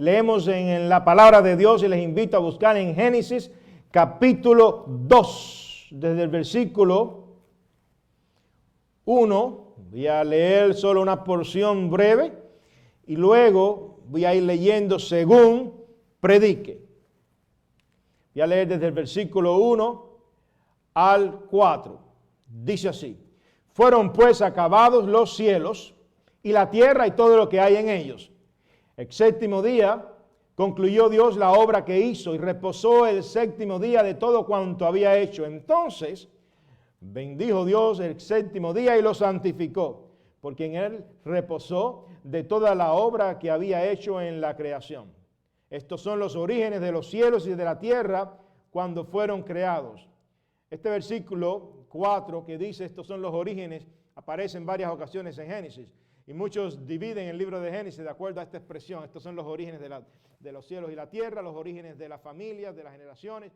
leemos en la palabra de Dios y les invito a buscar en Génesis capítulo 2, desde el versículo 1. Voy a leer solo una porción breve y luego voy a ir leyendo según predique. Voy a leer desde el versículo 1 al 4. Dice así: fueron pues acabados los cielos y la tierra y todo lo que hay en ellos. El séptimo día concluyó Dios la obra que hizo y reposó el séptimo día de todo cuanto había hecho. Entonces bendijo Dios el séptimo día y lo santificó, porque en él reposó de toda la obra que había hecho en la creación. Estos son los orígenes de los cielos y de la tierra cuando fueron creados. Este versículo 4 que dice estos son los orígenes aparece en varias ocasiones en Génesis. Y muchos dividen el libro de Génesis de acuerdo a esta expresión. Estos son los orígenes de los cielos y la tierra, los orígenes de las familias, de las generaciones.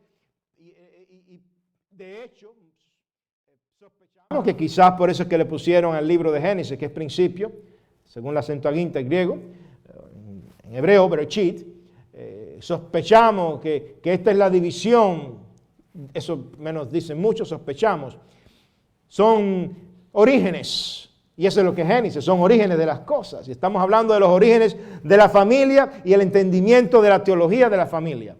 Y de hecho, sospechamos que quizás por eso es que le pusieron al libro de Génesis, que es principio, según la Septuaginta en griego, en hebreo, Bereshit. Sospechamos que esta es la división, eso menos dicen muchos, sospechamos. Son orígenes. Y eso es lo que es Génesis, son orígenes de las cosas. Y estamos hablando de los orígenes de la familia y el entendimiento de la teología de la familia.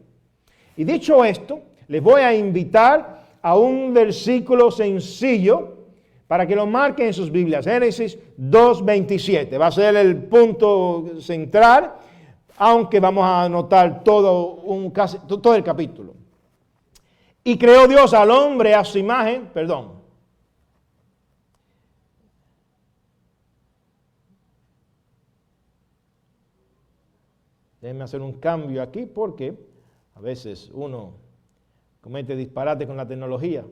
Y dicho esto, les voy a invitar a un versículo sencillo para que lo marquen en sus Biblias. Génesis 2:27. Va a ser el punto central, aunque vamos a anotar todo el capítulo. Y creó Dios al hombre a su imagen, Déjenme hacer un cambio aquí porque a veces uno comete disparate con la tecnología.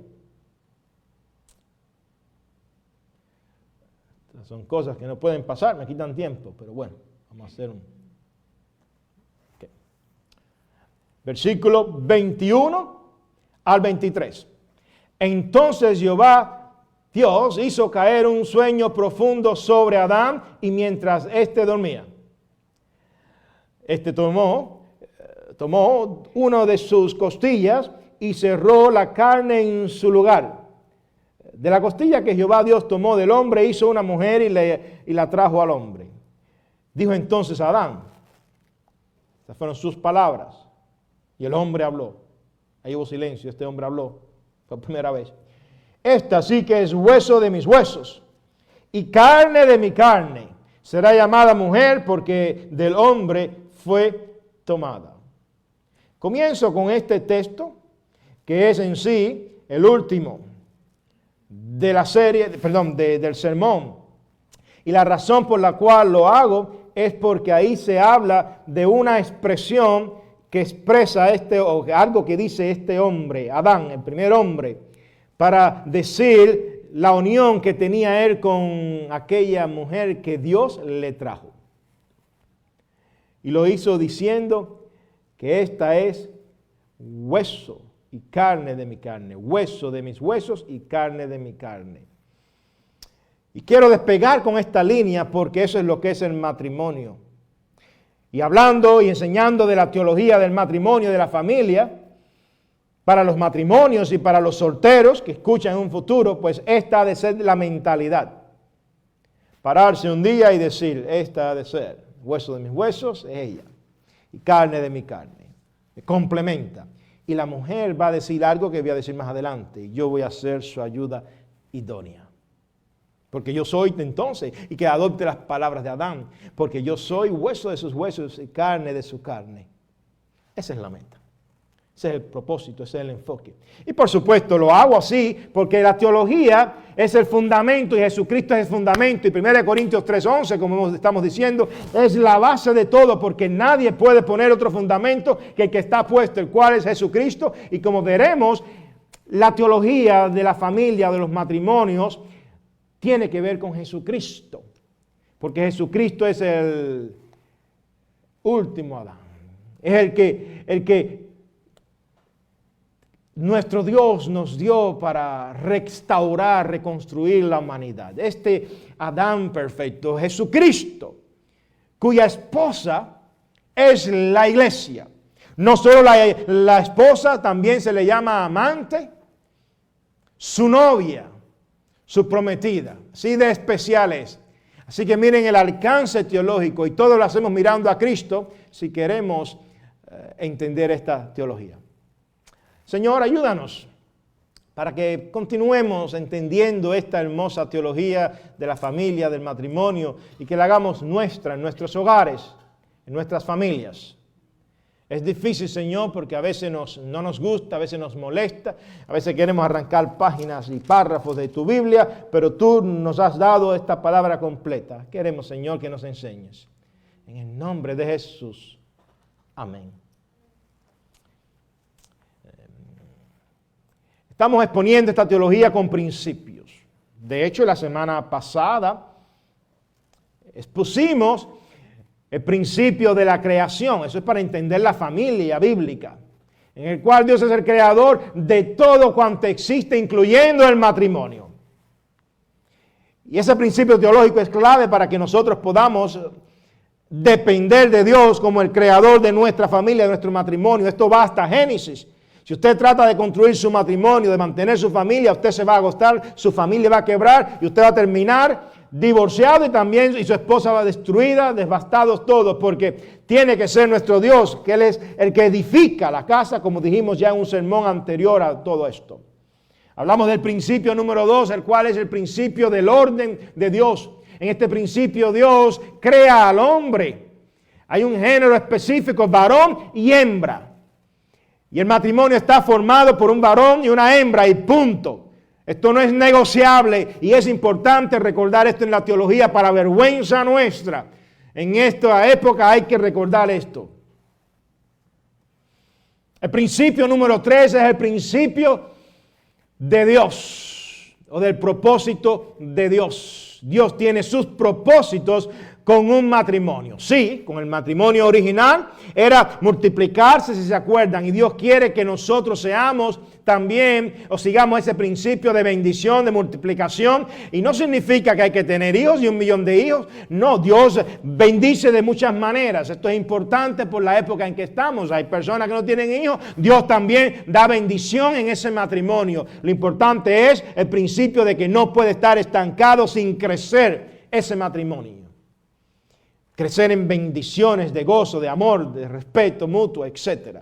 Estas son cosas que no pueden pasar, me quitan tiempo, pero bueno, vamos a hacer un... Okay. Versículo 21 al 23. Entonces Jehová Dios hizo caer un sueño profundo sobre Adán y mientras éste dormía, tomó una de sus costillas y cerró la carne en su lugar. De la costilla que Jehová Dios tomó del hombre, hizo una mujer y la trajo al hombre. Dijo entonces a Adán, estas fueron sus palabras, y el hombre habló. Ahí hubo silencio, este hombre habló, por primera vez. Esta sí que es hueso de mis huesos y carne de mi carne. Será llamada mujer porque del hombre fue tomada. Comienzo con este texto, que es en sí el último de la serie, del sermón. Y la razón por la cual lo hago es porque ahí se habla de una expresión que expresa algo que dice este hombre, Adán, el primer hombre, para decir la unión que tenía él con aquella mujer que Dios le trajo. Y lo hizo diciendo que esta es hueso y carne de mi carne, hueso de mis huesos y carne de mi carne. Y quiero despegar con esta línea porque eso es lo que es el matrimonio. Y hablando y enseñando de la teología del matrimonio, de la familia, para los matrimonios y para los solteros que escuchan en un futuro, pues esta ha de ser la mentalidad. Pararse un día y decir, esta ha de ser. Hueso de mis huesos es ella y carne de mi carne. Me complementa. Y la mujer va a decir algo que voy a decir más adelante. Y yo voy a ser su ayuda idónea. Porque yo soy entonces, y que adopte las palabras de Adán, porque yo soy hueso de sus huesos y carne de su carne. Esa es la meta. Ese es el propósito, ese es el enfoque. Y por supuesto lo hago así porque la teología es el fundamento y Jesucristo es el fundamento. Y 1 Corintios 3:11, como estamos diciendo, es la base de todo porque nadie puede poner otro fundamento que el que está puesto, el cual es Jesucristo. Y como veremos, la teología de la familia, de los matrimonios, tiene que ver con Jesucristo. Porque Jesucristo es el último Adán. Es el que nuestro Dios nos dio para restaurar, reconstruir la humanidad. Este Adán perfecto, Jesucristo, cuya esposa es la iglesia. No solo la esposa, también se le llama amante, su novia, su prometida. Así de especial es. Así que miren el alcance teológico y todo lo hacemos mirando a Cristo si queremos entender esta teología. Señor, ayúdanos para que continuemos entendiendo esta hermosa teología de la familia, del matrimonio, y que la hagamos nuestra en nuestros hogares, en nuestras familias. Es difícil, Señor, porque a veces no nos gusta, a veces nos molesta, a veces queremos arrancar páginas y párrafos de tu Biblia, pero tú nos has dado esta palabra completa. Queremos, Señor, que nos enseñes. En el nombre de Jesús. Amén. Estamos exponiendo esta teología con principios. De hecho, la semana pasada expusimos el principio de la creación. Eso es para entender la familia bíblica, en el cual Dios es el creador de todo cuanto existe, incluyendo el matrimonio. Y ese principio teológico es clave para que nosotros podamos depender de Dios como el creador de nuestra familia, de nuestro matrimonio. Esto va hasta Génesis. Si usted trata de construir su matrimonio, de mantener su familia, usted se va a agostar, su familia va a quebrar y usted va a terminar divorciado y su esposa va destruida, devastados todos, porque tiene que ser nuestro Dios, que Él es el que edifica la casa, como dijimos ya en un sermón anterior a todo esto. Hablamos del principio número 2, el cual es el principio del orden de Dios. En este principio Dios crea al hombre. Hay un género específico, varón y hembra. Y el matrimonio está formado por un varón y una hembra y punto. Esto no es negociable y es importante recordar esto en la teología para vergüenza nuestra. En esta época hay que recordar esto. El principio número 3 es el principio de Dios o del propósito de Dios. Dios tiene sus propósitos con un matrimonio. Sí, con el matrimonio original era multiplicarse, si se acuerdan, y Dios quiere que nosotros seamos también o sigamos ese principio de bendición, de multiplicación, y no significa que hay que tener hijos y 1 millón de hijos. No, Dios bendice de muchas maneras. Esto es importante por la época en que estamos. Hay personas que no tienen hijos, Dios también da bendición en ese matrimonio. Lo importante es el principio de que no puede estar estancado sin crecer ese matrimonio. Crecer en bendiciones de gozo, de amor, de respeto mutuo, etc.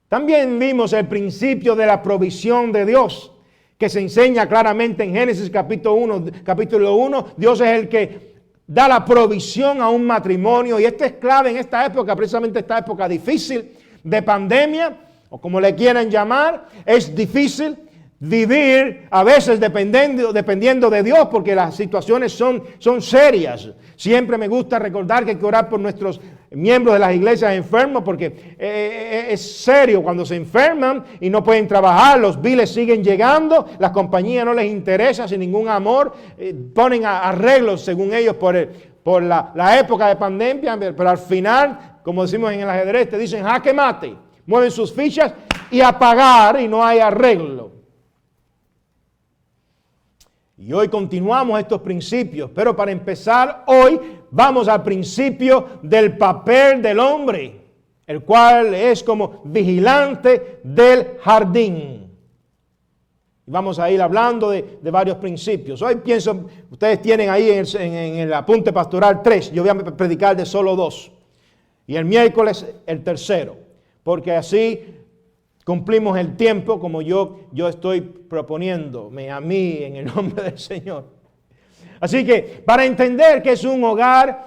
También vimos el principio de la provisión de Dios, que se enseña claramente en Génesis capítulo 1. Dios es el que da la provisión a un matrimonio, y esto es clave en esta época, precisamente esta época difícil de pandemia, o como le quieran llamar. Es difícil vivir a veces dependiendo de Dios, porque las situaciones son serias. Siempre me gusta recordar que hay que orar por nuestros miembros de las iglesias enfermos, porque es serio cuando se enferman y no pueden trabajar, los biles siguen llegando, las compañías no les interesa sin ningún amor, ponen arreglos según ellos por la época de pandemia, pero al final, como decimos en el ajedrez, te dicen jaque mate, mueven sus fichas y a pagar y no hay arreglo. Y hoy continuamos estos principios, pero para empezar hoy vamos al principio del papel del hombre, el cual es como vigilante del jardín. Y vamos a ir hablando de varios principios. Hoy pienso, ustedes tienen ahí en el apunte pastoral 3, yo voy a predicar de solo 2. Y el miércoles el tercero, porque así cumplimos el tiempo como yo estoy proponiéndome a mí en el nombre del Señor. Así que para entender que es un hogar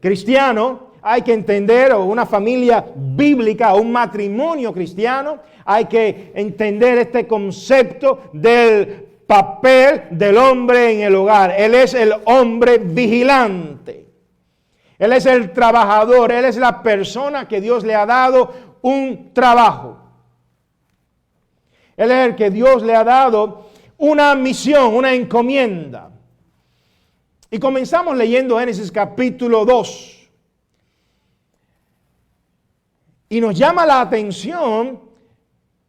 cristiano, hay que entender, o una familia bíblica, o un matrimonio cristiano, hay que entender este concepto del papel del hombre en el hogar. Él es el hombre vigilante. Él es el trabajador. Él es la persona que Dios le ha dado un trabajo. Él es el que Dios le ha dado una misión, una encomienda. Y comenzamos leyendo Génesis capítulo 2. Y nos llama la atención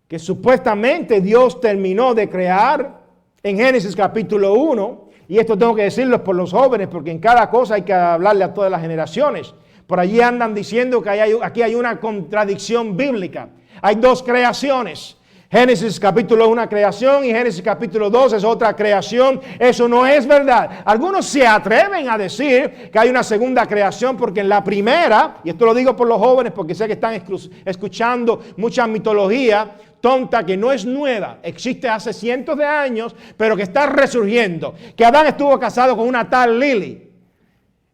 que supuestamente Dios terminó de crear en Génesis capítulo 1. Y esto tengo que decirlo por los jóvenes, porque en cada cosa hay que hablarle a todas las generaciones. Por allí andan diciendo que aquí hay una contradicción bíblica. Hay dos creaciones. Génesis capítulo 1 una creación y Génesis capítulo 2 es otra creación. Eso no es verdad. Algunos se atreven a decir que hay una segunda creación porque en la primera, y esto lo digo por los jóvenes porque sé que están escuchando mucha mitología tonta que no es nueva, existe hace cientos de años, pero que está resurgiendo. Que Adán estuvo casado con una tal Lili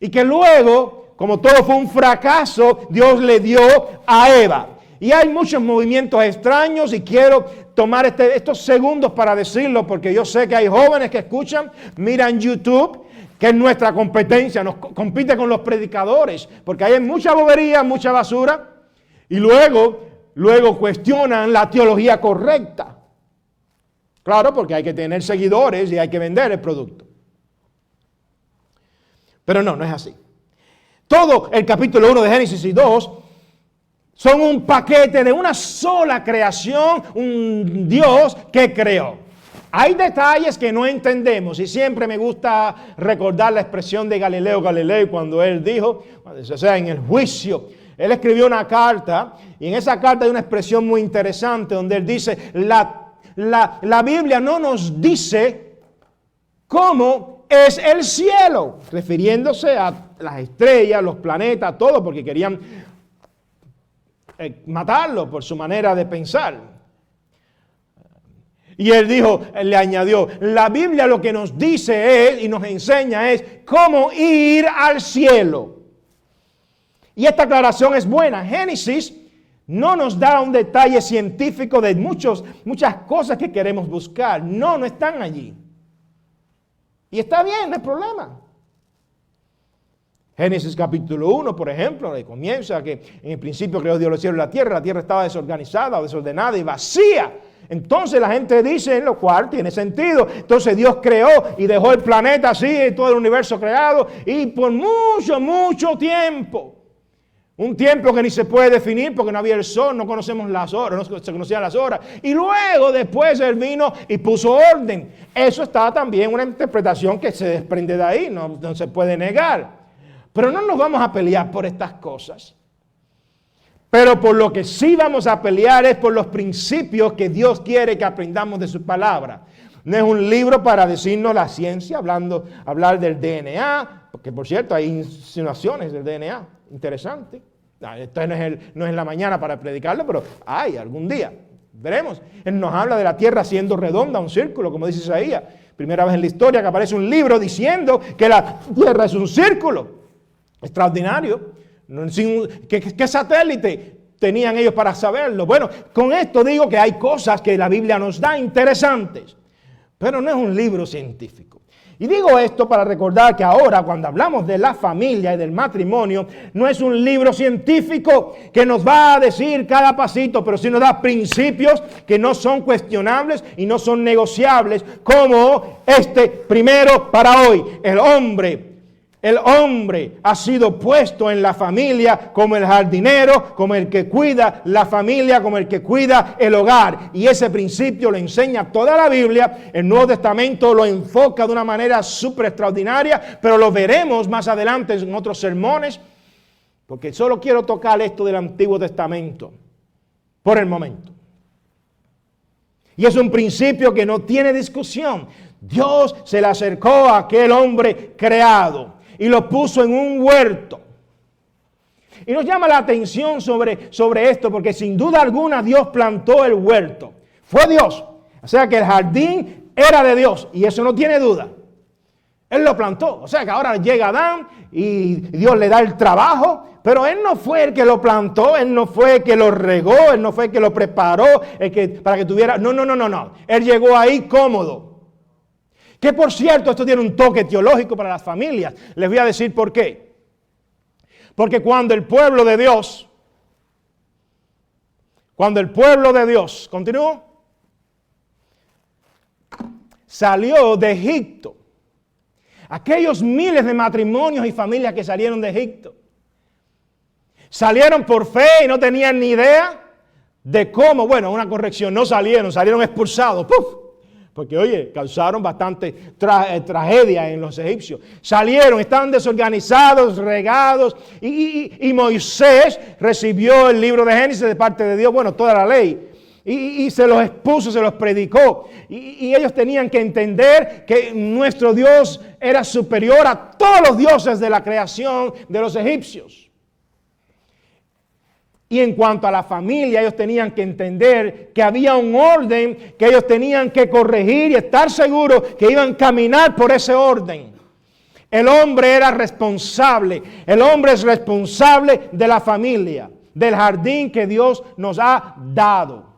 y que luego, como todo fue un fracaso, Dios le dio a Eva. Y hay muchos movimientos extraños y quiero tomar estos segundos para decirlo porque yo sé que hay jóvenes que escuchan, miran YouTube, que es nuestra competencia, nos compite con los predicadores, porque hay mucha bobería, mucha basura, y luego cuestionan la teología correcta. Claro, porque hay que tener seguidores y hay que vender el producto. Pero no es así. Todo el capítulo 1 de Génesis y 2 son un paquete de una sola creación, un Dios que creó. Hay detalles que no entendemos y siempre me gusta recordar la expresión de Galileo Galilei cuando él dijo, o sea, en el juicio, él escribió una carta y en esa carta hay una expresión muy interesante donde él dice, la Biblia no nos dice cómo es el cielo, refiriéndose a las estrellas, los planetas, todo, porque querían matarlo por su manera de pensar. Y él dijo, le añadió, la Biblia lo que nos dice es y nos enseña es cómo ir al cielo. Y esta aclaración es buena. Génesis no nos da un detalle científico de muchas cosas que queremos buscar. No están allí. Y está bien, no hay problema. Génesis capítulo 1, por ejemplo, comienza que en el principio creó Dios los cielos y la tierra estaba desorganizada o desordenada y vacía. Entonces la gente dice, en lo cual tiene sentido. Entonces Dios creó y dejó el planeta así, todo el universo creado, y por mucho tiempo. Un tiempo que ni se puede definir porque no había el sol, no conocemos las horas, no se conocían las horas. Y luego después él vino y puso orden. Eso está también una interpretación que se desprende de ahí, no se puede negar. Pero no nos vamos a pelear por estas cosas. Pero por lo que sí vamos a pelear es por los principios que Dios quiere que aprendamos de su palabra. No es un libro para decirnos la ciencia, hablar del DNA, porque por cierto hay insinuaciones del DNA, interesante. Esto no es en la mañana para predicarlo, pero hay algún día, veremos. Él nos habla de la tierra siendo redonda, un círculo, como dice Isaías. Primera vez en la historia que aparece un libro diciendo que la tierra es un círculo. Extraordinario. ¿Qué satélite tenían ellos para saberlo? Bueno, con esto digo que hay cosas que la Biblia nos da interesantes, pero no es un libro científico. Y digo esto para recordar que ahora cuando hablamos de la familia y del matrimonio, no es un libro científico que nos va a decir cada pasito, pero sí nos da principios que no son cuestionables y no son negociables, como este primero para hoy. El hombre ha sido puesto en la familia como el jardinero, como el que cuida la familia, como el que cuida el hogar. Y ese principio lo enseña toda la Biblia. El Nuevo Testamento lo enfoca de una manera súper extraordinaria, pero lo veremos más adelante en otros sermones, porque solo quiero tocar esto del Antiguo Testamento por el momento. Y es un principio que no tiene discusión. Dios se le acercó a aquel hombre creado y lo puso en un huerto. Y nos llama la atención sobre esto, porque sin duda alguna Dios plantó el huerto. Fue Dios. O sea que el jardín era de Dios, y eso no tiene duda. Él lo plantó. O sea que ahora llega Adán y Dios le da el trabajo, pero él no fue el que lo plantó, él no fue el que lo regó, él no fue el que lo preparó, para que tuviera... No. Él llegó ahí cómodo. Que por cierto, esto tiene un toque teológico para las familias. Les voy a decir por qué. Porque cuando el pueblo de Dios, continúo, salió de Egipto, aquellos miles de matrimonios y familias que salieron de Egipto, salieron por fe y no tenían ni idea de cómo, bueno, una corrección, no salieron expulsados, ¡puf! Porque, oye, causaron bastante tragedia en los egipcios. Salieron, estaban desorganizados, regados. Y Moisés recibió el libro de Génesis de parte de Dios, bueno, toda la ley. Y se los expuso, se los predicó. Y ellos tenían que entender que nuestro Dios era superior a todos los dioses de la creación de los egipcios. Y en cuanto a la familia, ellos tenían que entender que había un orden que ellos tenían que corregir y estar seguros que iban a caminar por ese orden. El hombre era responsable. El hombre es responsable de la familia, del jardín que Dios nos ha dado.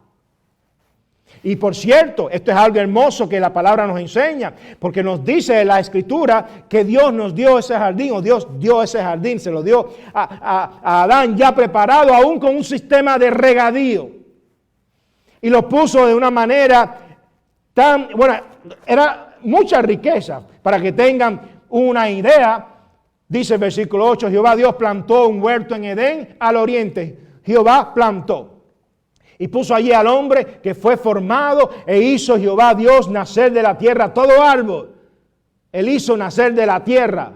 Y por cierto, esto es algo hermoso que la palabra nos enseña, porque nos dice en la Escritura que Dios nos dio ese jardín, o Dios dio ese jardín, se lo dio a Adán ya preparado, aún con un sistema de regadío. Y lo puso de una manera tan, bueno, era mucha riqueza. Para que tengan una idea, dice el versículo 8, Jehová Dios plantó un huerto en Edén al oriente. Jehová plantó. Y puso allí al hombre que fue formado e hizo Jehová Dios nacer de la tierra todo árbol. Él hizo nacer de la tierra.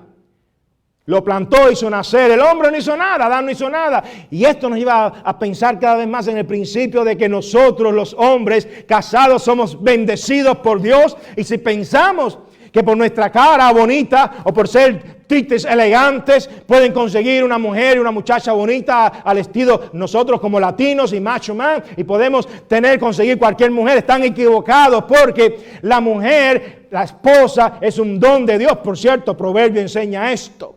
Lo plantó, hizo nacer. El hombre no hizo nada, Adán no hizo nada. Y esto nos lleva a pensar cada vez más en el principio de que nosotros los hombres casados somos bendecidos por Dios. Y si pensamos que por nuestra cara bonita o por ser tites elegantes pueden conseguir una mujer y una muchacha bonita al estilo nosotros como latinos y macho man y podemos conseguir cualquier mujer, están equivocados porque la mujer, la esposa es un don de Dios. Por cierto, Proverbio enseña esto.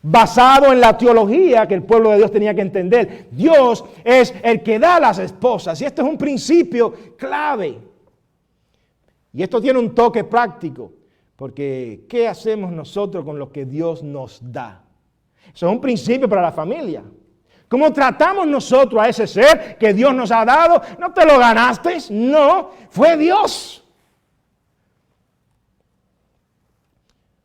Basado en la teología que el pueblo de Dios tenía que entender. Dios es el que da las esposas y esto es un principio clave. Y esto tiene un toque práctico, porque ¿qué hacemos nosotros con lo que Dios nos da? Eso es un principio para la familia. ¿Cómo tratamos nosotros a ese ser que Dios nos ha dado? ¿No te lo ganaste? No, fue Dios.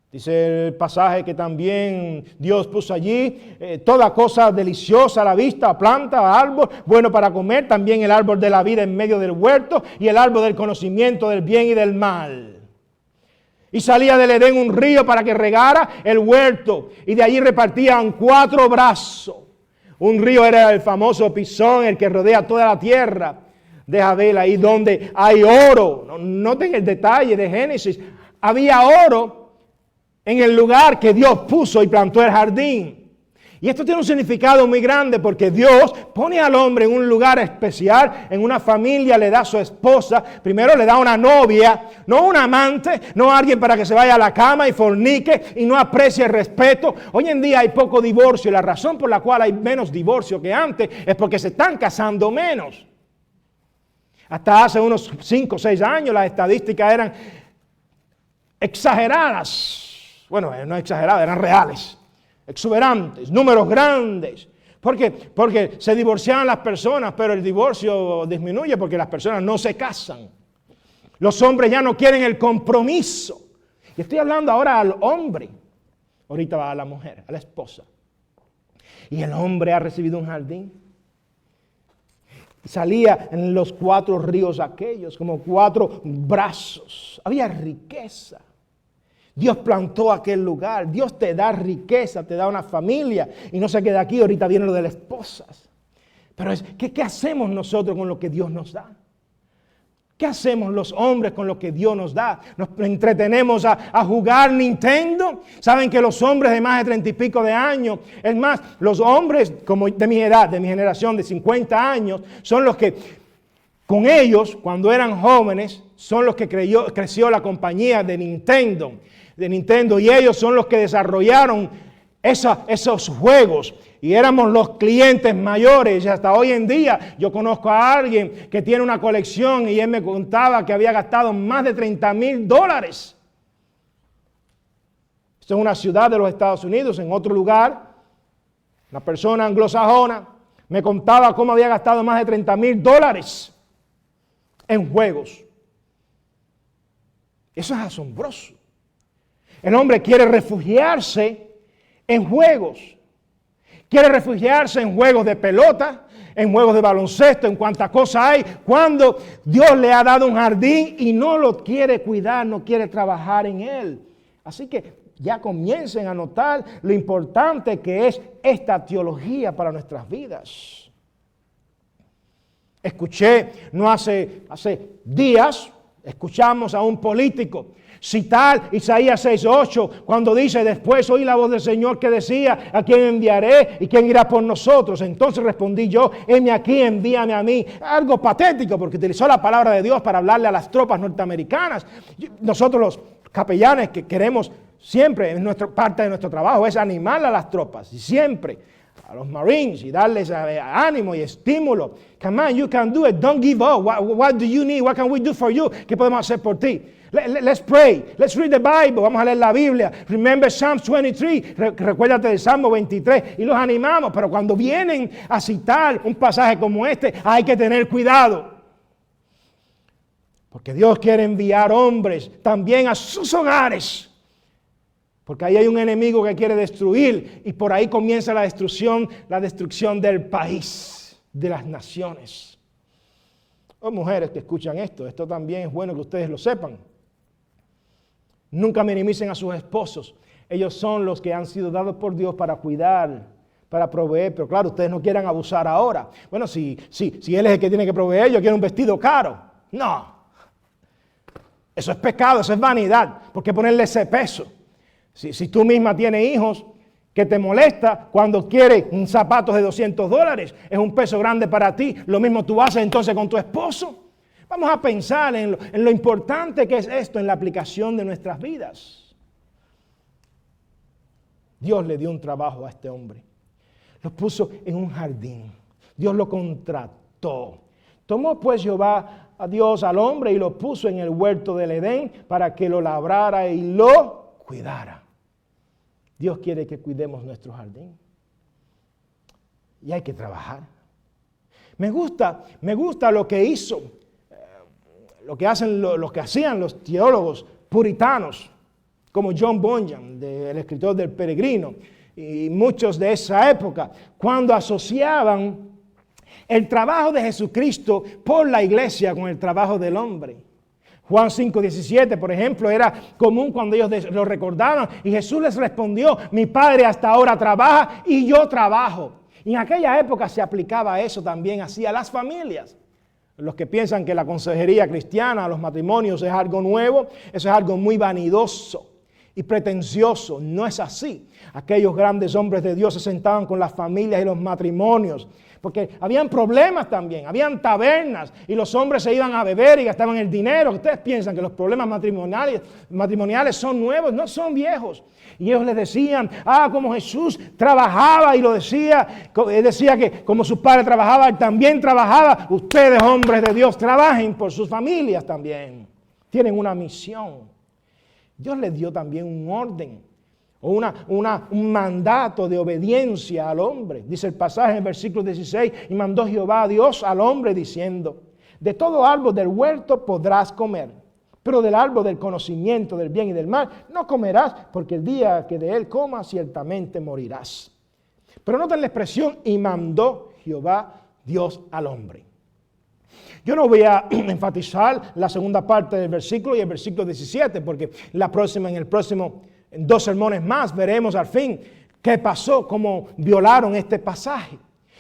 Dice el pasaje que también Dios puso allí toda cosa deliciosa a la vista, planta, árbol, bueno para comer, también el árbol de la vida en medio del huerto y el árbol del conocimiento del bien y del mal. Y salía del Edén un río para que regara el huerto y de allí repartían 4 brazos. Un río era el famoso Pisón, el que rodea toda la tierra de Jabel, ahí donde hay oro. Noten el detalle de Génesis, había oro en el lugar que Dios puso y plantó el jardín. Y esto tiene un significado muy grande porque Dios pone al hombre en un lugar especial, en una familia, le da a su esposa, primero le da una novia, no un amante, no alguien para que se vaya a la cama y fornique y no aprecie el respeto. Hoy en día hay poco divorcio y la razón por la cual hay menos divorcio que antes es porque se están casando menos. Hasta hace unos 5 o 6 años las estadísticas eran exageradas. Bueno, no exageradas, eran reales, exuberantes, números grandes. Porque se divorciaban las personas, pero el divorcio disminuye porque las personas no se casan. Los hombres ya no quieren el compromiso. Y estoy hablando ahora al hombre. Ahorita va a la mujer, a la esposa. Y el hombre ha recibido un jardín. Salía en los 4 ríos aquellos, como 4 brazos. Había riqueza. Dios plantó aquel lugar. Dios te da riqueza, te da una familia. Y no se queda aquí, ahorita viene lo de las esposas. Pero ¿qué hacemos nosotros con lo que Dios nos da? ¿Qué hacemos los hombres con lo que Dios nos da? ¿Nos entretenemos a jugar Nintendo? Saben que los hombres de más de 30 y pico de años, es más, los hombres como de mi edad, de mi generación de 50 años, son los que, con ellos, cuando eran jóvenes, son los que creció la compañía de Nintendo, y ellos son los que desarrollaron esos juegos. Y éramos los clientes mayores. Y hasta hoy en día yo conozco a alguien que tiene una colección y él me contaba que había gastado más de $30,000. Esto es una ciudad de los Estados Unidos. En otro lugar, una persona anglosajona me contaba cómo había gastado más de $30,000 en juegos. Eso es asombroso. El hombre quiere refugiarse en juegos. quiere refugiarse en juegos de pelota, en juegos de baloncesto, en cuánta cosa hay, cuando Dios le ha dado un jardín y no lo quiere cuidar, no quiere trabajar en él. Así que ya comiencen a notar lo importante que es esta teología para nuestras vidas. Escuché, hace días, escuchamos a un político citar Isaías 6:8, cuando dice: después oí la voz del Señor que decía: ¿a quién enviaré y quién irá por nosotros? Entonces respondí yo: heme aquí, envíame a mí. Algo patético, porque utilizó la palabra de Dios para hablarle a las tropas norteamericanas. Nosotros los capellanes que queremos siempre, en parte de nuestro trabajo, es animar a las tropas, y siempre a los Marines, y darles ánimo y estímulo. Come on, you can do it, don't give up. What do you need? What can we do for you? ¿Qué podemos hacer por ti? Let's pray, let's read the Bible, vamos a leer la Biblia. Remember Psalms 23, recuérdate del Salmo 23, y los animamos. Pero cuando vienen a citar un pasaje como este, hay que tener cuidado. Porque Dios quiere enviar hombres también a sus hogares. Porque ahí hay un enemigo que quiere destruir, y por ahí comienza la destrucción del país, de las naciones. Oh, mujeres que escuchan esto también es bueno que ustedes lo sepan. Nunca minimicen a sus esposos. Ellos son los que han sido dados por Dios para cuidar, para proveer. Pero claro, ustedes no quieran abusar ahora. Bueno, si él es el que tiene que proveer, yo quiero un vestido caro. No. Eso es pecado, eso es vanidad. ¿Por qué ponerle ese peso? Si tú misma tienes hijos que te molesta cuando quieres zapatos de $200, es un peso grande para ti. Lo mismo tú haces entonces con tu esposo. Vamos a pensar en lo importante que es esto en la aplicación de nuestras vidas. Dios le dio un trabajo a este hombre. Lo puso en un jardín. Dios lo contrató. Tomó pues Jehová a Dios al hombre y lo puso en el huerto del Edén para que lo labrara y lo cuidara. Dios quiere que cuidemos nuestro jardín. Y hay que trabajar. Me gusta lo que hizo, lo que hacían los teólogos puritanos, como John Bunyan, el escritor del Peregrino, y muchos de esa época, cuando asociaban el trabajo de Jesucristo por la iglesia con el trabajo del hombre. Juan 5:17, por ejemplo, era común cuando ellos lo recordaban, y Jesús les respondió: mi Padre hasta ahora trabaja y yo trabajo. Y en aquella época se aplicaba eso también así a las familias. Los que piensan que la consejería cristiana a los matrimonios es algo nuevo, eso es algo muy vanidoso y pretencioso. No es así. Aquellos grandes hombres de Dios se sentaban con las familias y los matrimonios, porque habían problemas también, habían tabernas, y los hombres se iban a beber y gastaban el dinero. Ustedes piensan que los problemas matrimoniales son nuevos, no son viejos. Y ellos les decían: como Jesús trabajaba, y él decía que como su padre trabajaba, él también trabajaba. Ustedes, hombres de Dios, trabajen por sus familias también. Tienen una misión. Dios les dio también un orden, o un mandato de obediencia al hombre. Dice el pasaje en el versículo 16: y mandó Jehová a Dios al hombre diciendo: de todo árbol del huerto podrás comer, pero del árbol del conocimiento del bien y del mal no comerás, porque el día que de él comas ciertamente morirás. Pero noten la expresión: y mandó Jehová Dios al hombre. Yo no voy a enfatizar la segunda parte del versículo y el versículo 17, porque en 2 sermones más veremos al fin qué pasó, cómo violaron este pasaje.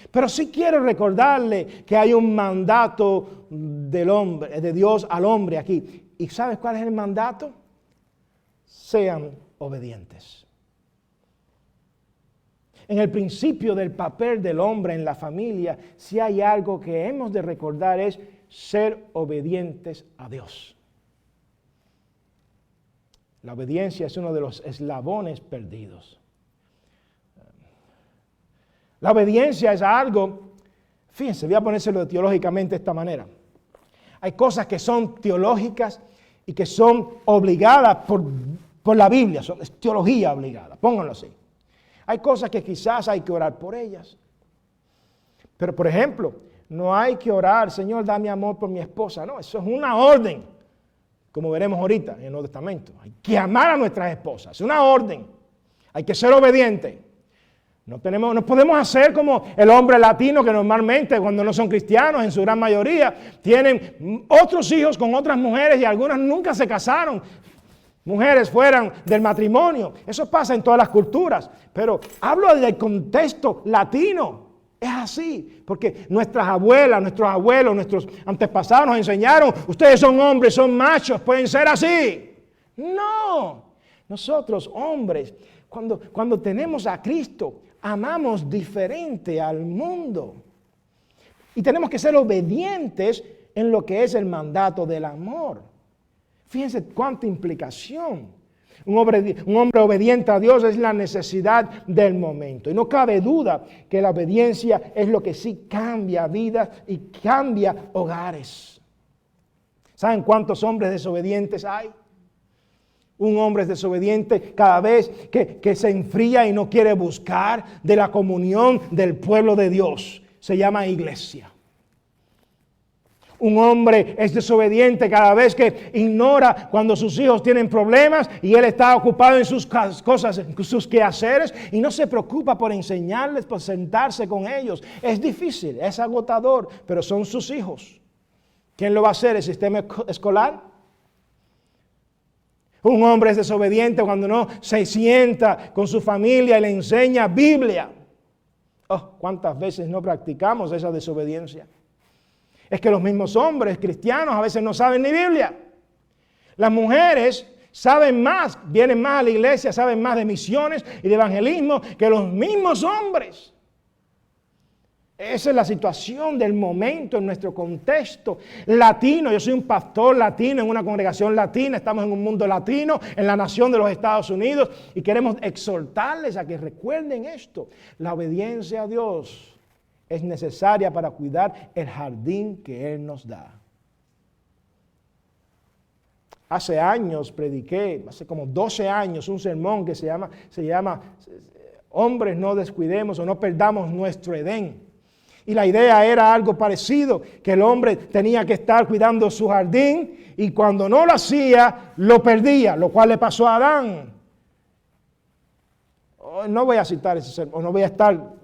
Pero sí quiero recordarle que hay un mandato de Dios al hombre aquí. ¿Y sabes cuál es el mandato? Sean obedientes. En el principio del papel del hombre en la familia, si hay algo que hemos de recordar, es ser obedientes a Dios. La obediencia es uno de los eslabones perdidos. La obediencia es algo, fíjense, voy a ponérselo teológicamente de esta manera. Hay cosas que son teológicas y que son obligadas por la Biblia, es teología obligada, pónganlo así. Hay cosas que quizás hay que orar por ellas. Pero, por ejemplo, no hay que orar: Señor, dame amor por mi esposa. No, eso es una orden, como veremos ahorita en el Nuevo Testamento. Hay que amar a nuestras esposas, es una orden. Hay que ser obediente. No podemos hacer como el hombre latino que normalmente cuando no son cristianos, en su gran mayoría, tienen otros hijos con otras mujeres y algunas nunca se casaron. Mujeres fueran del matrimonio. Eso pasa en todas las culturas. Pero hablo del contexto latino. Es así. Porque nuestras abuelas, nuestros abuelos, nuestros antepasados nos enseñaron, ustedes son hombres, son machos, pueden ser así. No. Nosotros, hombres, cuando tenemos a Cristo, amamos diferente al mundo. Y tenemos que ser obedientes en lo que es el mandato del amor. Fíjense cuánta implicación. Un hombre obediente a Dios es la necesidad del momento. Y no cabe duda que la obediencia es lo que sí cambia vidas y cambia hogares. ¿Saben cuántos hombres desobedientes hay? Un hombre es desobediente cada vez que se enfría y no quiere buscar de la comunión del pueblo de Dios. Se llama iglesia. Un hombre es desobediente cada vez que ignora cuando sus hijos tienen problemas y él está ocupado en sus cosas, en sus quehaceres y no se preocupa por enseñarles, por sentarse con ellos. Es difícil, es agotador, pero son sus hijos. ¿Quién lo va a hacer? ¿El sistema escolar? Un hombre es desobediente cuando no se sienta con su familia y le enseña Biblia. Oh, ¿cuántas veces no practicamos esa desobediencia? Es que los mismos hombres cristianos a veces no saben ni Biblia. Las mujeres saben más, vienen más a la iglesia, saben más de misiones y de evangelismo que los mismos hombres. Esa es la situación del momento en nuestro contexto latino. Yo soy un pastor latino en una congregación latina, estamos en un mundo latino, en la nación de los Estados Unidos y queremos exhortarles a que recuerden esto. La obediencia a Dios es necesaria para cuidar el jardín que Él nos da. Hace años prediqué, hace como 12 años, un sermón que se llama Hombres, no descuidemos o no perdamos nuestro Edén. Y la idea era algo parecido, que el hombre tenía que estar cuidando su jardín y cuando no lo hacía, lo perdía, lo cual le pasó a Adán. No voy a citar ese sermón, no voy a estar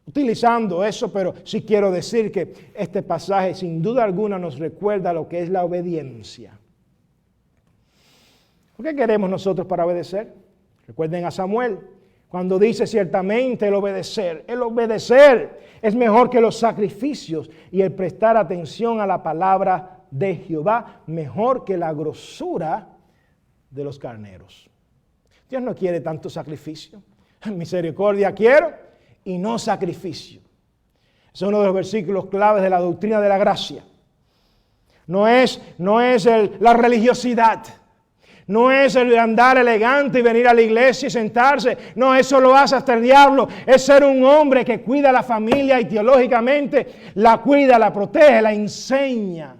utilizando eso, pero sí quiero decir que este pasaje sin duda alguna nos recuerda lo que es la obediencia. ¿Por qué queremos nosotros para obedecer? Recuerden a Samuel, cuando dice ciertamente el obedecer es mejor que los sacrificios y el prestar atención a la palabra de Jehová, mejor que la grosura de los carneros. Dios no quiere tanto sacrificio. Misericordia quiero y no sacrificio. Es uno de los versículos claves de la doctrina de la gracia. No es la religiosidad. No es el andar elegante y venir a la iglesia y sentarse. No, eso lo hace hasta el diablo. Es ser un hombre que cuida a la familia y teológicamente la cuida, la protege, la enseña.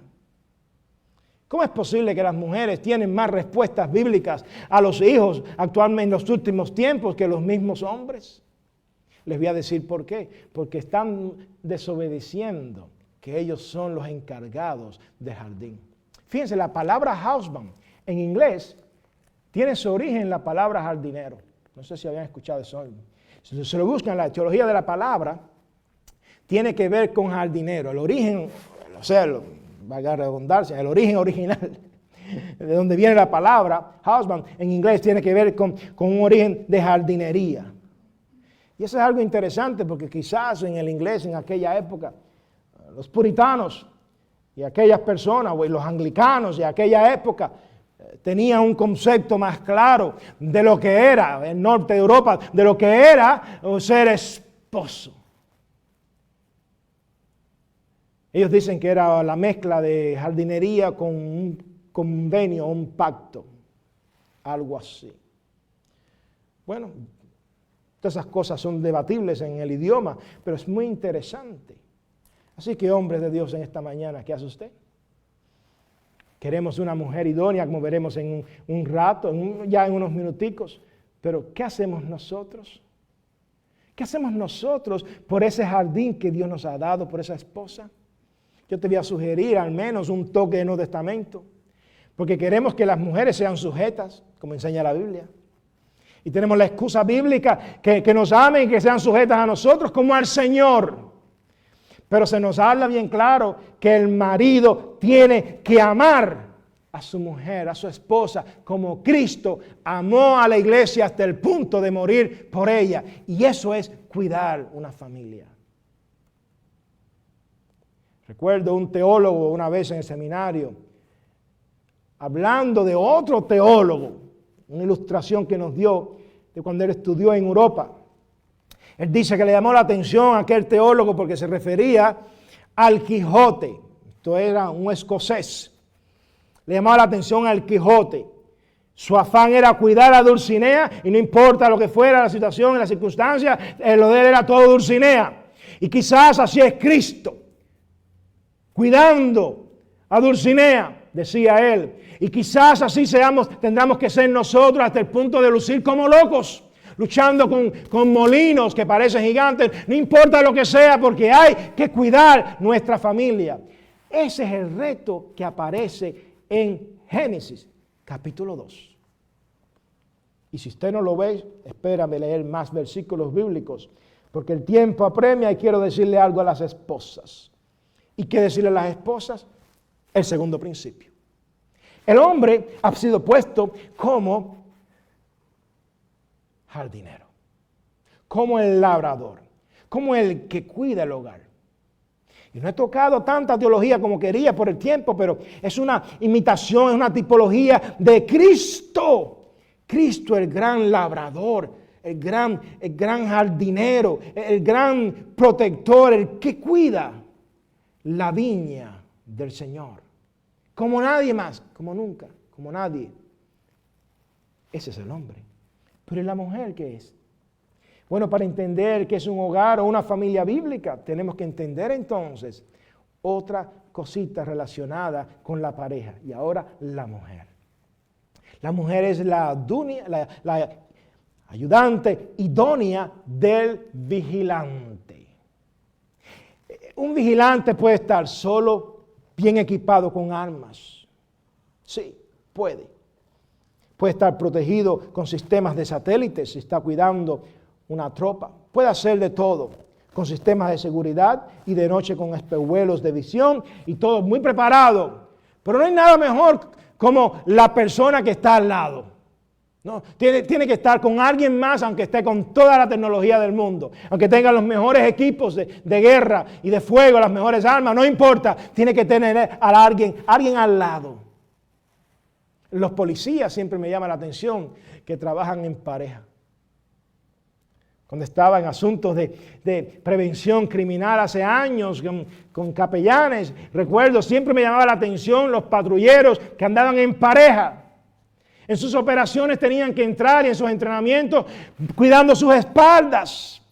¿Cómo es posible que las mujeres tienen más respuestas bíblicas a los hijos actualmente en los últimos tiempos que los mismos hombres? Les voy a decir por qué. Porque están desobedeciendo que ellos son los encargados del jardín. Fíjense, la palabra husband en inglés tiene su origen en la palabra jardinero. No sé si habían escuchado eso. Si se lo buscan, la teología de la palabra tiene que ver con jardinero. El origen, o sea, valga la redundancia, el origen original de donde viene la palabra husband en inglés tiene que ver con un origen de jardinería. Y eso es algo interesante porque quizás en el inglés en aquella época, los puritanos y aquellas personas, o los anglicanos de aquella época, tenían un concepto más claro de lo que era el norte de Europa, de lo que era ser esposo. Ellos dicen que era la mezcla de jardinería con un convenio, un pacto, algo así. Bueno, todas esas cosas son debatibles en el idioma, pero es muy interesante. Así que, hombres de Dios, en esta mañana, ¿qué hace usted? Queremos una mujer idónea, como veremos en un rato, ya en unos minuticos. Pero, ¿qué hacemos nosotros? ¿Qué hacemos nosotros por ese jardín que Dios nos ha dado, por esa esposa? Yo te voy a sugerir al menos un toque de Nuevo Testamento, porque queremos que las mujeres sean sujetas, como enseña la Biblia. Y tenemos la excusa bíblica que nos amen y que sean sujetas a nosotros como al Señor. Pero se nos habla bien claro que el marido tiene que amar a su mujer, a su esposa, como Cristo amó a la iglesia hasta el punto de morir por ella. Y eso es cuidar una familia. Recuerdo un teólogo una vez en el seminario, hablando de otro teólogo, una ilustración que nos dio de cuando él estudió en Europa. Él dice que le llamó la atención a aquel teólogo porque se refería al Quijote. Esto era un escocés. Le llamaba la atención al Quijote. Su afán era cuidar a Dulcinea y no importa lo que fuera la situación, la circunstancia, lo de él era todo Dulcinea. Y quizás así es Cristo, cuidando a Dulcinea, decía él. Y quizás así tendremos que ser nosotros hasta el punto de lucir como locos, luchando con molinos que parecen gigantes, no importa lo que sea, porque hay que cuidar nuestra familia. Ese es el reto que aparece en Génesis, capítulo 2. Y si usted no lo ve, espérame leer más versículos bíblicos, porque el tiempo apremia y quiero decirle algo a las esposas. ¿Y qué decirle a las esposas? El segundo principio. El hombre ha sido puesto como jardinero, como el labrador, como el que cuida el hogar. Y no he tocado tanta teología como quería por el tiempo, pero es una imitación, es una tipología de Cristo. Cristo, el gran labrador, el gran jardinero, el gran protector, el que cuida la viña del Señor. Como nadie más, como nunca, como nadie. Ese es el hombre. Pero ¿y la mujer qué es? Bueno, para entender qué es un hogar o una familia bíblica, tenemos que entender entonces otra cosita relacionada con la pareja. Y ahora la mujer. La mujer es la ayudante idónea del vigilante. Un vigilante puede estar solo, bien equipado con armas. Sí, puede. Puede estar protegido con sistemas de satélites si está cuidando una tropa. Puede hacer de todo, con sistemas de seguridad y de noche con espejuelos de visión y todo muy preparado. Pero no hay nada mejor como la persona que está al lado. No, tiene que estar con alguien más, aunque esté con toda la tecnología del mundo, aunque tenga los mejores equipos de guerra y de fuego, las mejores armas, no importa, tiene que tener a alguien al lado. Los policías siempre me llama la atención que trabajan en pareja. Cuando estaba en asuntos de prevención criminal hace años con capellanes, recuerdo, siempre me llamaba la atención los patrulleros que andaban en pareja. En sus operaciones tenían que entrar y en sus entrenamientos cuidando sus espaldas.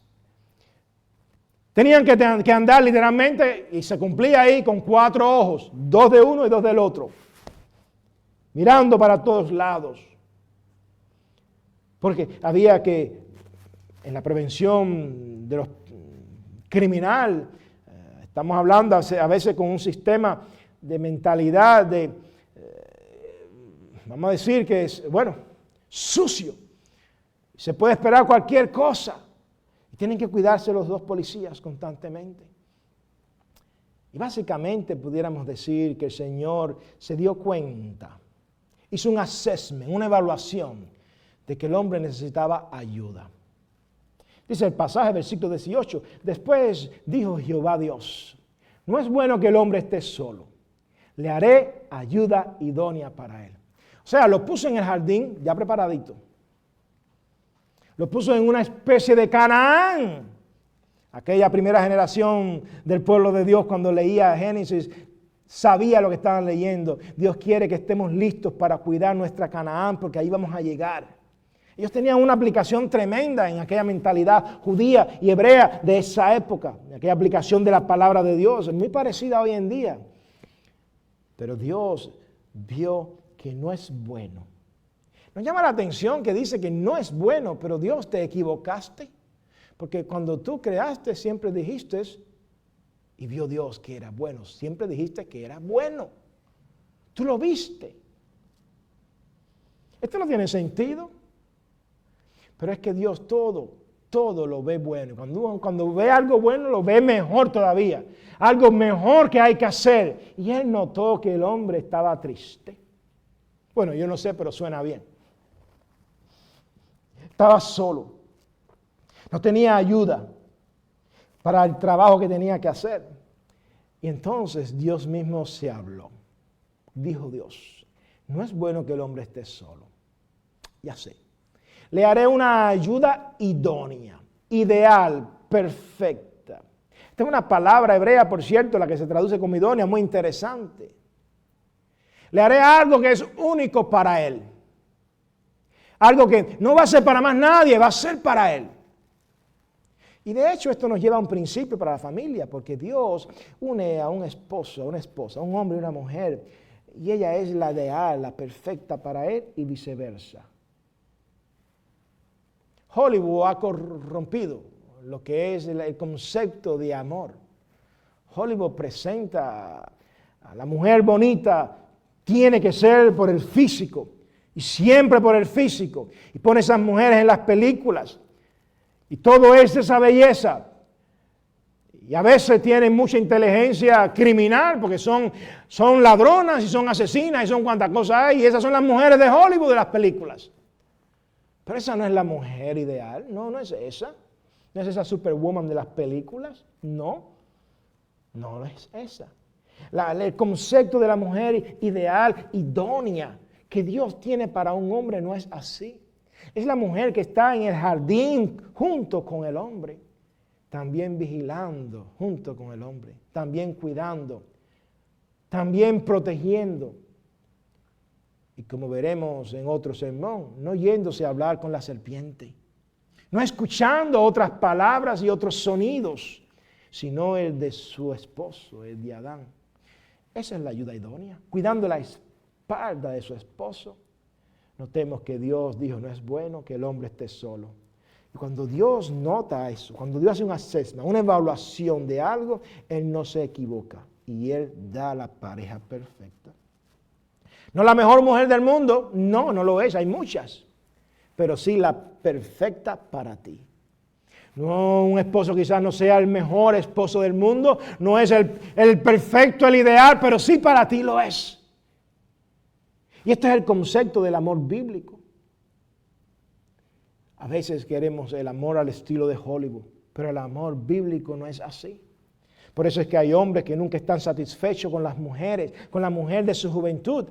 Tenían que andar literalmente y se cumplía ahí con 4 ojos, 2 de uno y 2 del otro, mirando para todos lados. Porque había que, en la prevención de los criminal, estamos hablando a veces con un sistema de mentalidad vamos a decir que es, sucio. Se puede esperar cualquier cosa. Y tienen que cuidarse los 2 policías constantemente. Y básicamente pudiéramos decir que el Señor se dio cuenta, hizo un assessment, una evaluación de que el hombre necesitaba ayuda. Dice el pasaje, versículo 18, después dijo Jehová Dios, no es bueno que el hombre esté solo, le haré ayuda idónea para él. O sea, lo puso en el jardín ya preparadito. Lo puso en una especie de Canaán. Aquella primera generación del pueblo de Dios cuando leía Génesis sabía lo que estaban leyendo. Dios quiere que estemos listos para cuidar nuestra Canaán porque ahí vamos a llegar. Ellos tenían una aplicación tremenda en aquella mentalidad judía y hebrea de esa época, aquella aplicación de la palabra de Dios, es muy parecida hoy en día. Pero Dios vio que no es bueno. Nos llama la atención que dice que no es bueno, pero Dios, te equivocaste. Porque cuando tú creaste siempre dijiste, y vio Dios que era bueno, siempre dijiste que era bueno. Tú lo viste. Esto no tiene sentido. Pero es que Dios todo lo ve bueno. Cuando ve algo bueno, lo ve mejor todavía. Algo mejor que hay que hacer. Y Él notó que el hombre estaba triste. Bueno, yo no sé, pero suena bien. Estaba solo. No tenía ayuda para el trabajo que tenía que hacer. Y entonces Dios mismo se habló. Dijo Dios, no es bueno que el hombre esté solo. Ya sé. Le haré una ayuda idónea, ideal, perfecta. Esta es una palabra hebrea, por cierto, la que se traduce como idónea, muy interesante. Le haré algo que es único para él. Algo que no va a ser para más nadie, va a ser para él. Y de hecho esto nos lleva a un principio para la familia, porque Dios une a un esposo, a una esposa, a un hombre y una mujer, y ella es la ideal, la perfecta para él y viceversa. Hollywood ha corrompido lo que es el concepto de amor. Hollywood presenta a la mujer bonita, tiene que ser por el físico, y siempre por el físico, y pone esas mujeres en las películas, y todo es esa belleza. Y a veces tienen mucha inteligencia criminal, porque son ladronas, y son asesinas, y son cuantas cosas hay, y esas son las mujeres de Hollywood de las películas. Pero esa no es la mujer ideal, no es esa. No es esa superwoman de las películas, no es esa. El concepto de la mujer ideal, idónea, que Dios tiene para un hombre no es así. Es la mujer que está en el jardín junto con el hombre, también vigilando junto con el hombre, también cuidando, también protegiendo. Y como veremos en otro sermón, no yéndose a hablar con la serpiente, no escuchando otras palabras y otros sonidos, sino el de su esposo, el de Adán. Esa es la ayuda idónea, cuidando la espalda de su esposo. Notemos que Dios dijo, no es bueno que el hombre esté solo. Y cuando Dios nota eso, cuando Dios hace un assessment, una evaluación de algo, Él no se equivoca y Él da la pareja perfecta. No la mejor mujer del mundo, no lo es, hay muchas, pero sí la perfecta para ti. No, un esposo quizás no sea el mejor esposo del mundo, no es el perfecto, el ideal, pero sí para ti lo es. Y este es el concepto del amor bíblico. A veces queremos el amor al estilo de Hollywood, pero el amor bíblico no es así. Por eso es que hay hombres que nunca están satisfechos con las mujeres, con la mujer de su juventud.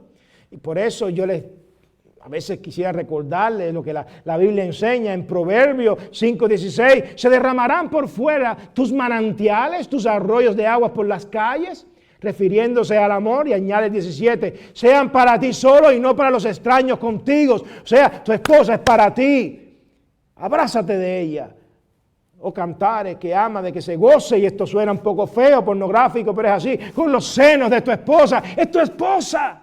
Y por eso yo a veces quisiera recordarles lo que la Biblia enseña en Proverbios 5:16. Se derramarán por fuera tus manantiales, tus arroyos de agua por las calles, refiriéndose al amor, y añade 17, sean para ti solo y no para los extraños contigo. O sea, tu esposa es para ti. Abrázate de ella. O cantares que ama de que se goce, y esto suena un poco feo, pornográfico, pero es así, con los senos de tu esposa. Es tu esposa.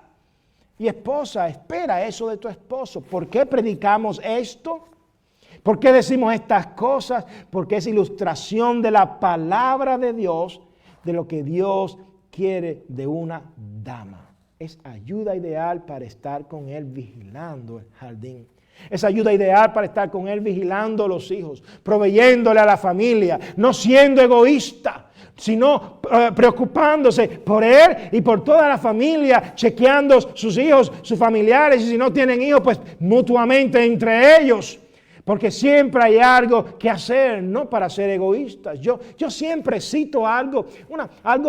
Y esposa, espera eso de tu esposo. ¿Por qué predicamos esto? ¿Por qué decimos estas cosas? Porque es ilustración de la palabra de Dios, de lo que Dios quiere de una dama. Es ayuda ideal para estar con él vigilando el jardín. Es ayuda ideal para estar con él vigilando los hijos, proveyéndole a la familia, no siendo egoísta, sino preocupándose por él y por toda la familia, chequeando sus hijos, sus familiares, y si no tienen hijos, pues mutuamente entre ellos. Porque siempre hay algo que hacer, no para ser egoístas. Yo siempre cito algo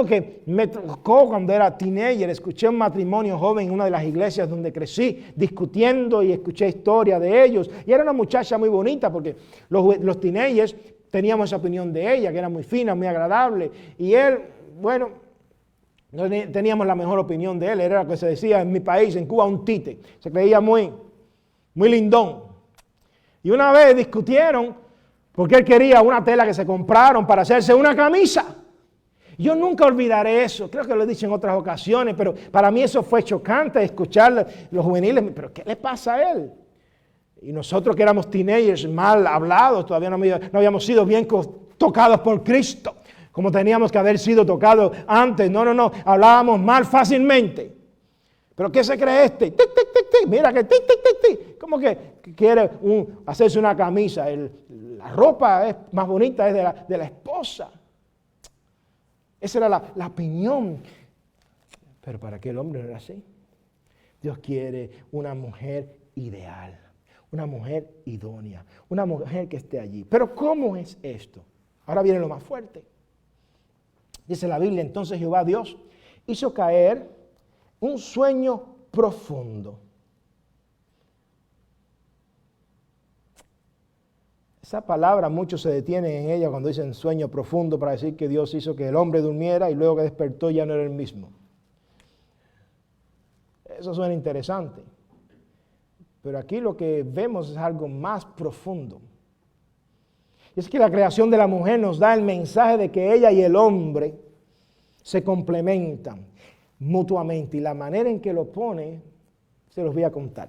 que me tocó cuando era teenager. Escuché un matrimonio joven en una de las iglesias donde crecí, discutiendo, y escuché historia de ellos. Y era una muchacha muy bonita, porque los teenagers teníamos esa opinión de ella, que era muy fina, muy agradable. Y él, bueno, no teníamos la mejor opinión de él. Era lo que se decía en mi país, en Cuba, un tite. Se creía muy lindón. Y una vez discutieron porque él quería una tela que se compraron para hacerse una camisa. Yo nunca olvidaré eso, creo que lo he dicho en otras ocasiones, pero para mí eso fue chocante escuchar los juveniles, pero ¿qué le pasa a él? Y nosotros que éramos teenagers, mal hablados, todavía no habíamos sido bien tocados por Cristo, como teníamos que haber sido tocados antes. No, hablábamos mal fácilmente. ¿Pero qué se cree este? Tic, tic, tic, tic. Mira que tic, tic, tic, tic. ¿Cómo que quiere hacerse una camisa? La ropa es más bonita, es de la esposa. Esa era la opinión. Pero para qué el hombre no era así. Dios quiere una mujer ideal, una mujer idónea, una mujer que esté allí. Pero ¿cómo es esto? Ahora viene lo más fuerte. Dice la Biblia, entonces Jehová Dios hizo caer un sueño profundo. Esa palabra muchos se detienen en ella cuando dicen sueño profundo para decir que Dios hizo que el hombre durmiera y luego que despertó ya no era el mismo. Eso suena interesante. Pero aquí lo que vemos es algo más profundo. Y es que la creación de la mujer nos da el mensaje de que ella y el hombre se complementan mutuamente. Y la manera en que lo pone, se los voy a contar.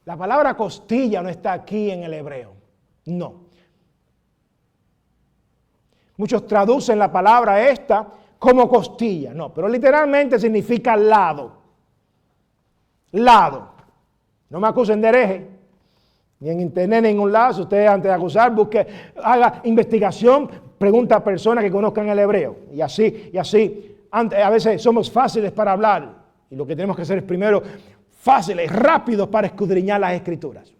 La palabra costilla no está aquí en el hebreo. No. Muchos traducen la palabra esta como costilla. No, pero literalmente significa lado. Lado. No me acusen de hereje. Ni en internet ni en ningún lado. Si usted antes de acusar, haga investigación, pregunta a personas que conozcan el hebreo. Y así. A veces somos fáciles para hablar. Y lo que tenemos que hacer es primero fáciles, rápidos para escudriñar las Escrituras.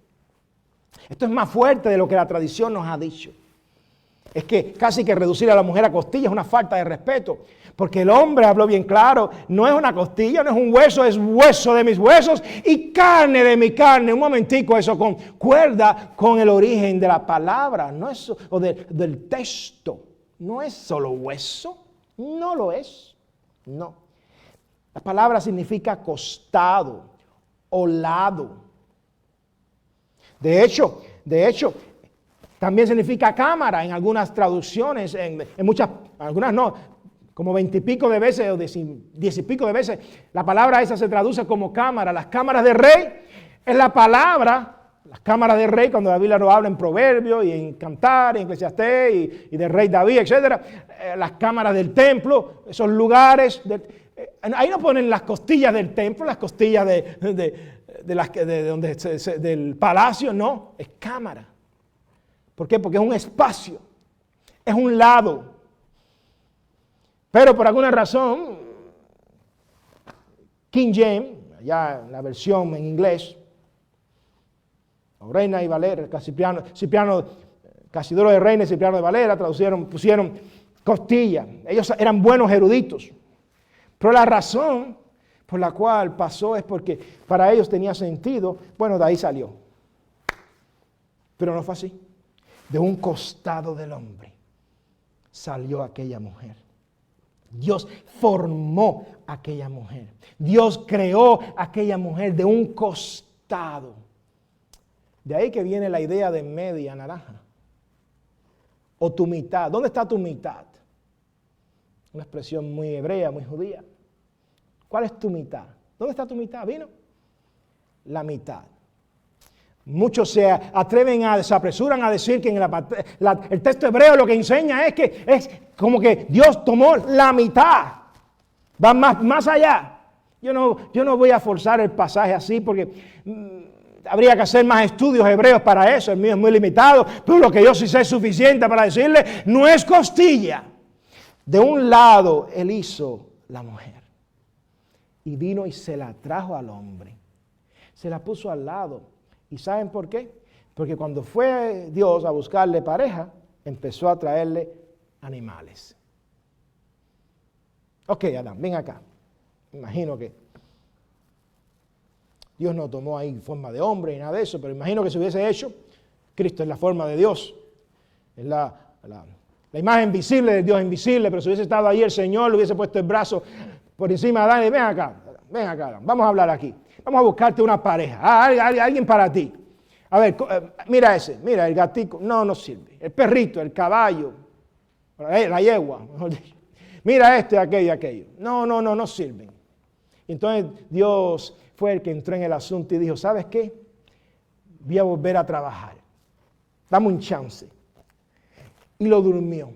Esto es más fuerte de lo que la tradición nos ha dicho. Es que casi que reducir a la mujer a costilla es una falta de respeto. Porque el hombre, habló bien claro, no es una costilla, no es un hueso, es hueso de mis huesos y carne de mi carne. Un momentico, eso concuerda con el origen de la palabra, no es, o del texto. No es solo hueso, no lo es, no. La palabra significa costado o lado. De hecho, también significa cámara en algunas traducciones, en muchas, algunas no, como 20 y pico de veces o 10 y pico de veces, la palabra esa se traduce como cámara. Las cámaras de rey es la palabra, las cámaras de rey, cuando la Biblia lo habla en Proverbios y en Cantar, en Eclesiastés y del rey David, etc. Las cámaras del templo, esos lugares, ahí no ponen las costillas del templo, las costillas del palacio, no, es cámara. ¿Por qué? Porque es un espacio, es un lado. Pero por alguna razón, King James, ya la versión en inglés, o Reina y Valera, Casidoro de Reina y Cipriano de Valera, pusieron costilla. Ellos eran buenos eruditos. Pero la razón por la cual pasó es porque para ellos tenía sentido, bueno, de ahí salió. Pero no fue así. De un costado del hombre salió aquella mujer. Dios formó aquella mujer. Dios creó aquella mujer de un costado. De ahí que viene la idea de media naranja. O tu mitad. ¿Dónde está tu mitad? Una expresión muy hebrea, muy judía. ¿Cuál es tu mitad? ¿Dónde está tu mitad? ¿Vino? La mitad. Muchos se se apresuran a decir que en el texto hebreo lo que enseña es que es como que Dios tomó la mitad. Va más allá. Yo no voy a forzar el pasaje así porque habría que hacer más estudios hebreos para eso. El mío es muy limitado, pero lo que yo sí sé es suficiente para decirle, no es costilla. De un lado él hizo la mujer y vino y se la trajo al hombre. Se la puso al lado. ¿Y saben por qué? Porque cuando fue Dios a buscarle pareja, empezó a traerle animales. Ok, Adán, ven acá. Imagino que Dios no tomó ahí forma de hombre y nada de eso, pero imagino que se hubiese hecho. Cristo es la forma de Dios. Es la imagen visible del Dios invisible, pero si hubiese estado ahí el Señor, le hubiese puesto el brazo por encima de Adán y ven acá, Adán, vamos a hablar aquí. Vamos a buscarte una pareja, alguien para ti. A ver, mira mira el gatico, no sirve. El perrito, el caballo, la yegua, mejor dicho. Mira aquello. No sirven. Entonces Dios fue el que entró en el asunto y dijo, ¿sabes qué? Voy a volver a trabajar. Dame un chance. Y lo durmió.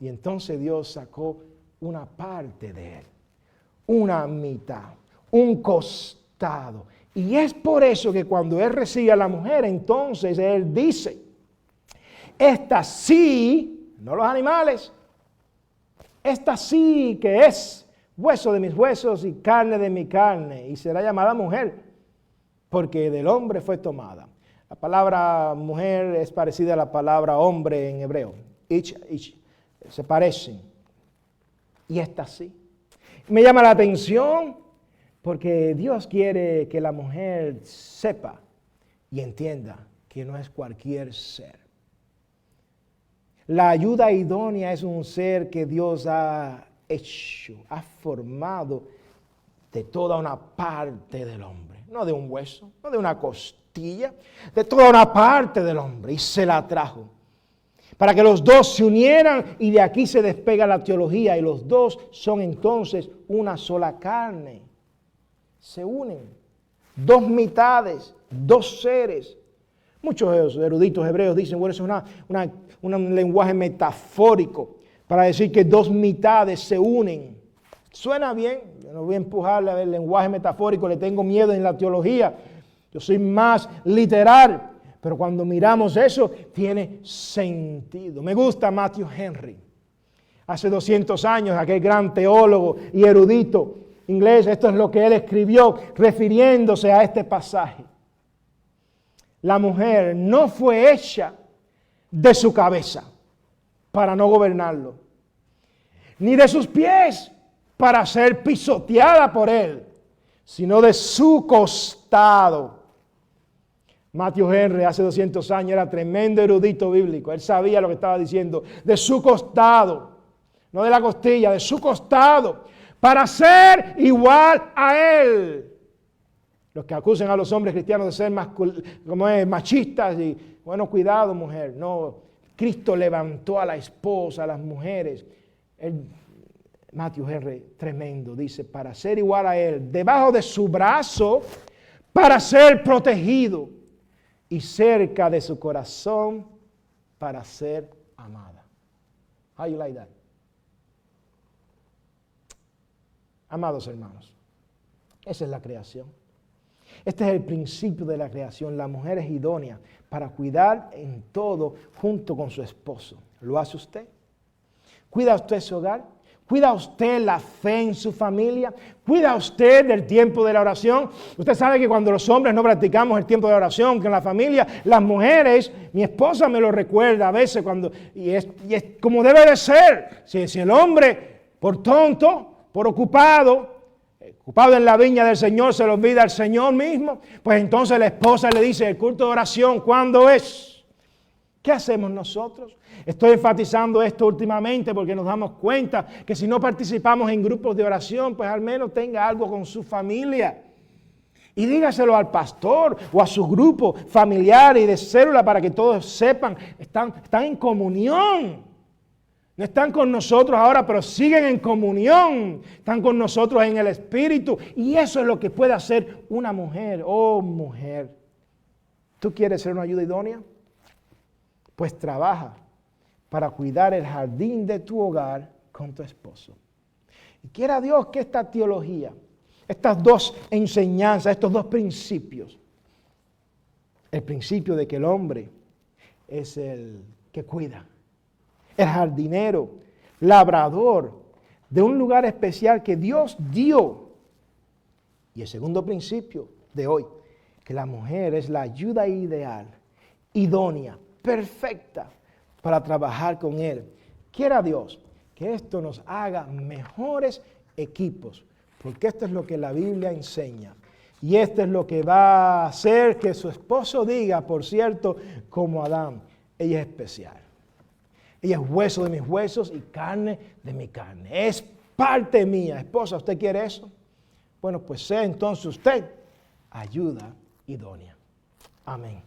Y entonces Dios sacó una parte de él, una mitad. un costado. Y es por eso que cuando Él recibe a la mujer, entonces Él dice, esta sí, no los animales, esta sí que es hueso de mis huesos y carne de mi carne, y será llamada mujer, porque del hombre fue tomada. La palabra mujer es parecida a la palabra hombre en hebreo. Ich, se parecen. Y esta sí. Me llama la atención porque Dios quiere que la mujer sepa y entienda que no es cualquier ser. La ayuda idónea es un ser que Dios ha hecho, ha formado de toda una parte del hombre. No de un hueso, no de una costilla, de toda una parte del hombre. Y se la trajo. Para que los dos se unieran y de aquí se despega la teología y los dos son entonces una sola carne. Se unen. Dos mitades, dos seres. Muchos eruditos hebreos dicen, bueno, eso es un lenguaje metafórico para decir que dos mitades se unen. Suena bien, yo no voy a empujarle a ver el lenguaje metafórico, le tengo miedo en la teología. Yo soy más literal. Pero cuando miramos eso, tiene sentido. Me gusta Matthew Henry. Hace 200 años, aquel gran teólogo y erudito inglés, esto es lo que él escribió refiriéndose a este pasaje. La mujer no fue hecha de su cabeza para no gobernarlo, ni de sus pies para ser pisoteada por él, sino de su costado. Matthew Henry hace 200 años era tremendo erudito bíblico. Él sabía lo que estaba diciendo. De su costado, no de la costilla, de su costado, para ser igual a él. Los que acusan a los hombres cristianos de ser machistas y, bueno, cuidado mujer. No, Cristo levantó a la esposa, a las mujeres. Matthew Henry, tremendo, dice, para ser igual a él, debajo de su brazo, para ser protegido. Y cerca de su corazón para ser amada. How you like that? Amados hermanos, esa es la creación. Este es el principio de la creación. La mujer es idónea para cuidar en todo junto con su esposo. ¿Lo hace usted? ¿Cuida usted su hogar? ¿Cuida usted la fe en su familia? ¿Cuida usted del tiempo de la oración? Usted sabe que cuando los hombres no practicamos el tiempo de oración con la familia, las mujeres, mi esposa me lo recuerda a veces y es como debe de ser. Si el hombre, por tonto, por ocupado en la viña del Señor, se le olvida al Señor mismo, pues entonces la esposa le dice, el culto de oración, ¿cuándo es? ¿Qué hacemos nosotros? Estoy enfatizando esto últimamente porque nos damos cuenta que si no participamos en grupos de oración, pues al menos tenga algo con su familia. Y dígaselo al pastor o a su grupo familiar y de célula para que todos sepan, están en comunión. No están con nosotros ahora, pero siguen en comunión. Están con nosotros en el Espíritu. Y eso es lo que puede hacer una mujer. Oh, mujer. ¿Tú quieres ser una ayuda idónea? Pues trabaja para cuidar el jardín de tu hogar con tu esposo. Y quiera Dios que esta teología, estas dos enseñanzas, estos dos principios, el principio de que el hombre es el que cuida, el jardinero, labrador de un lugar especial que Dios dio. Y el segundo principio de hoy, que la mujer es la ayuda ideal, idónea, perfecta para trabajar con Él. Quiera Dios que esto nos haga mejores equipos, porque esto es lo que la Biblia enseña. Y esto es lo que va a hacer que su esposo diga, por cierto, como Adán, ella es especial. Ella es hueso de mis huesos y carne de mi carne. Es parte mía. Esposa, ¿usted quiere eso? Bueno, pues sea entonces usted ayuda idónea. Amén.